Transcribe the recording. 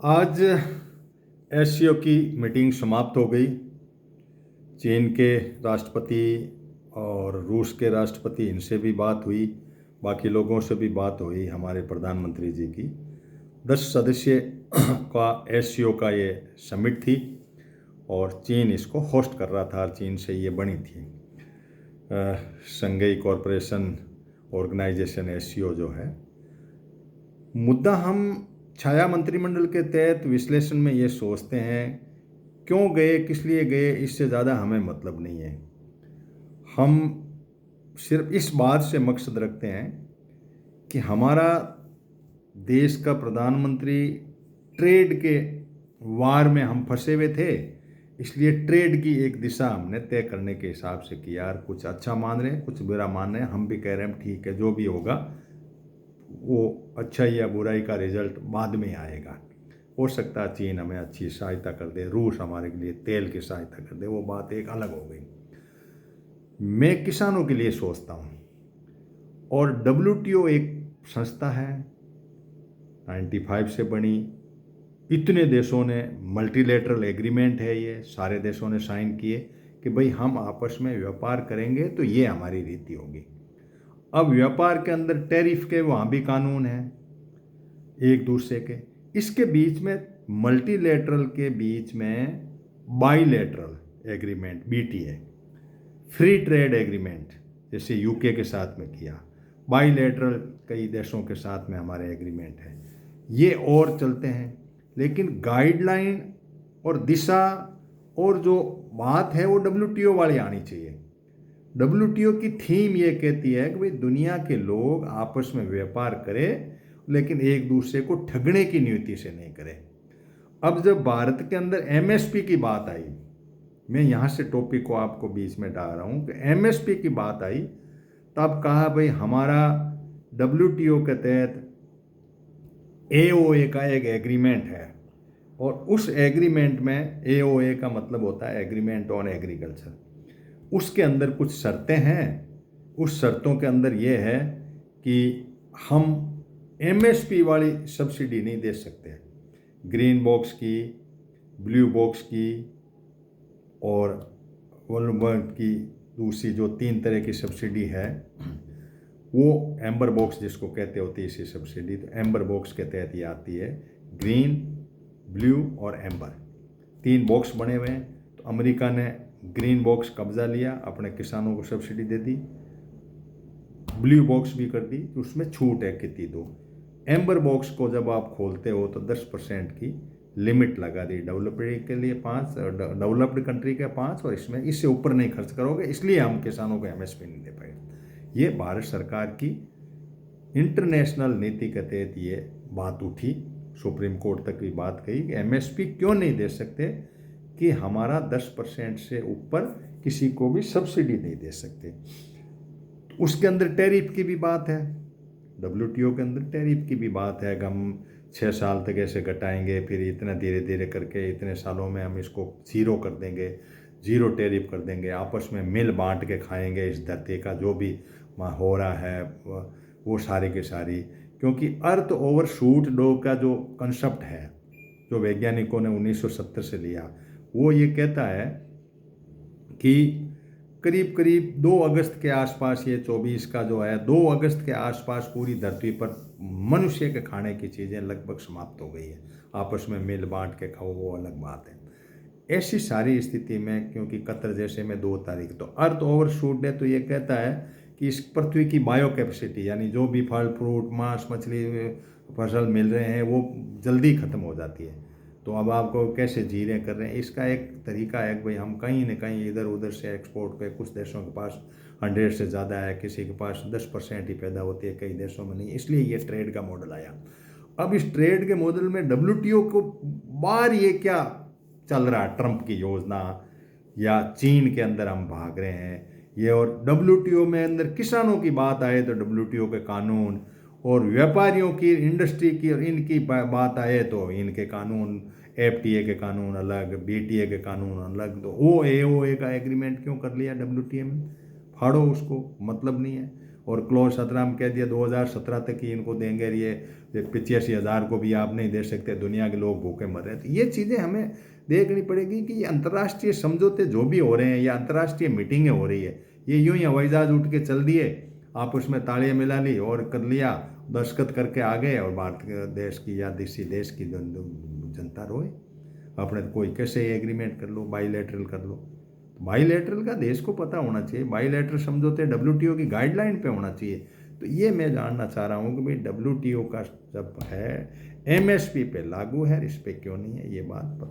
आज एससीओ की मीटिंग समाप्त हो गई। चीन के राष्ट्रपति और रूस के राष्ट्रपति, इनसे भी बात हुई, बाकी लोगों से भी बात हुई। हमारे प्रधानमंत्री जी की 10 सदस्य का एससीओ का ये समिट थी और चीन इसको होस्ट कर रहा था। चीन से ये बनी थी शंघाई कॉरपोरेशन ऑर्गेनाइजेशन, एससीओ जो है। मुद्दा हम छाया मंत्रिमंडल के तहत विश्लेषण में ये सोचते हैं, क्यों गए, किस लिए गए, इससे ज़्यादा हमें मतलब नहीं है। हम सिर्फ इस बात से मकसद रखते हैं कि हमारा देश का प्रधानमंत्री ट्रेड के वार में हम फंसे हुए थे, इसलिए ट्रेड की एक दिशा हमने तय करने के हिसाब से कि यार कुछ अच्छा मान रहे हैं, कुछ बुरा मान रहे हैं। हम भी कह रहे हैं ठीक है, जो भी होगा वो अच्छाई या बुराई का रिजल्ट बाद में आएगा। हो सकता है चीन हमें अच्छी सहायता कर दे, रूस हमारे लिए तेल की सहायता कर दे, वो बात एक अलग हो गई। मैं किसानों के लिए सोचता हूँ। और WTO एक संस्था है, 95 से बनी, इतने देशों ने मल्टीलेटरल एग्रीमेंट है, ये सारे देशों ने साइन किए कि भाई हम आपस में व्यापार करेंगे तो ये हमारी रीति होगी। अब व्यापार के अंदर टैरिफ के वहाँ भी कानून हैं एक दूसरे के। इसके बीच में मल्टीलेटरल के बीच में bilateral agreement, BTA, free trade agreement, जैसे यूके के साथ में किया, बाईलेटरल कई देशों के साथ में हमारे एग्रीमेंट है, ये और चलते हैं। लेकिन गाइडलाइन और दिशा और जो बात है वो WTO वाली आनी चाहिए। WTO की थीम ये कहती है कि भाई दुनिया के लोग आपस में व्यापार करें, लेकिन एक दूसरे को ठगने की नीति से नहीं करें। अब जब भारत के अंदर MSP की बात आई, मैं यहाँ से टॉपिक को आपको बीच में डाल रहा हूँ कि MSP की बात आई, तब कहा भाई हमारा WTO के तहत AOA का एक एग्रीमेंट है और उस एग्रीमेंट में AOA का मतलब होता है एग्रीमेंट ऑन एग्रीकल्चर। उसके अंदर कुछ शर्तें हैं। उस शर्तों के अंदर ये है कि हम MSP वाली सब्सिडी नहीं दे सकते, ग्रीन बॉक्स की, ब्लू बॉक्स की और वॉलमार्ट की दूसरी जो 3 तरह की सब्सिडी है, वो एम्बर बॉक्स जिसको कहते होती है इसी सब्सिडी, तो एम्बर बॉक्स के तहत ये आती है। ग्रीन, ब्लू और एम्बर 3 बॉक्स बने हुए हैं। तो अमेरिका ने ग्रीन बॉक्स कब्जा लिया, अपने किसानों को सब्सिडी दे दी, ब्लू बॉक्स भी कर दी, तो उसमें छूट है कितनी दो। एम्बर बॉक्स को जब आप खोलते हो तो 10% की लिमिट लगा दी, डेवलप्ड के लिए 5, डेवलप्ड कंट्री के 5, और इसमें इससे ऊपर नहीं खर्च करोगे, इसलिए हम किसानों को MSP नहीं दे पाएंगे। ये भारत सरकार की इंटरनेशनल नीति के तहत ये बात उठी, सुप्रीम कोर्ट तक भी बात कही कि MSP क्यों नहीं दे सकते, कि हमारा 10% से ऊपर किसी को भी सब्सिडी नहीं दे सकते। उसके अंदर टैरिफ की भी बात है, WTO के अंदर टैरिफ की भी बात है कि हम 6 साल तक ऐसे घटाएंगे, फिर इतना धीरे धीरे करके इतने सालों में हम इसको ज़ीरो कर देंगे, ज़ीरो टैरिफ कर देंगे, आपस में मिल बांट के खाएंगे इस धरती का जो भी हो रहा है वो सारी के सारी। क्योंकि अर्थ ओवरशूट डो का जो कंसेप्ट है, जो वैज्ञानिकों ने 1970 से लिया, वो ये कहता है कि करीब करीब 2 अगस्त के आसपास, ये 24 का जो है, 2 अगस्त के आसपास पूरी धरती पर मनुष्य के खाने की चीज़ें लगभग समाप्त हो गई है। आपस में मिल बांट के खाओ वो अलग बात है। ऐसी सारी स्थिति में, क्योंकि कतर जैसे में 2 तारीख, तो अर्थ ओवरशूट डे तो ये कहता है कि इस पृथ्वी की बायो कैपेसिटी, यानी जो भी फल फ्रूट मांस मछली फसल मिल रहे हैं वो जल्दी ख़त्म हो जाती है। तो अब आपको कैसे जी रहे कर रहे हैं, इसका एक तरीका है कि भाई हम कहीं ना कहीं इधर उधर से एक्सपोर्ट पे, कुछ देशों के पास 100 से ज़्यादा है, किसी के पास 10% ही पैदा होती है, कई देशों में नहीं, इसलिए ये ट्रेड का मॉडल आया। अब इस ट्रेड के मॉडल में WTO को बार ये क्या चल रहा है, ट्रंप की योजना या चीन के अंदर हम भाग रहे हैं ये, और WTO में अंदर किसानों की बात आए तो WTO के कानून, और व्यापारियों की, इंडस्ट्री की और इनकी बात आए तो इनके कानून, FTA के कानून अलग, BTA के कानून अलग। तो वो AOA का एग्रीमेंट क्यों कर लिया WTO में, फाड़ो उसको, मतलब नहीं है। और क्लॉज 17 में कह दिया 2017 तक ही इनको देंगे, ये 85,000 को भी आप नहीं दे सकते, दुनिया के लोग भूखे मर रहे हैं। तो ये चीज़ें हमें देखनी पड़ेगी कि ये अंतर्राष्ट्रीय समझौते जो भी हो रहे हैं या अंतर्राष्ट्रीय मीटिंगें हो रही है, ये यूं ही हवाई जहाज उठ के चल दिए, आप उसमें तालियां मिला ली और कर लिया, दस्तखत करके आ गए, और भारत के देश की या देसी देश की जनता रोए। अपने कोई कैसे एग्रीमेंट कर लो, बाईलैटरल कर लो। बाईलैटरल का देश को पता होना चाहिए, बाईलैटरल समझौते WTO की गाइडलाइन पे होना चाहिए। तो ये मैं जानना चाह रहा हूँ कि भाई WTO का जब है MSP पे लागू है, इस पे क्यों नहीं है, ये बात पता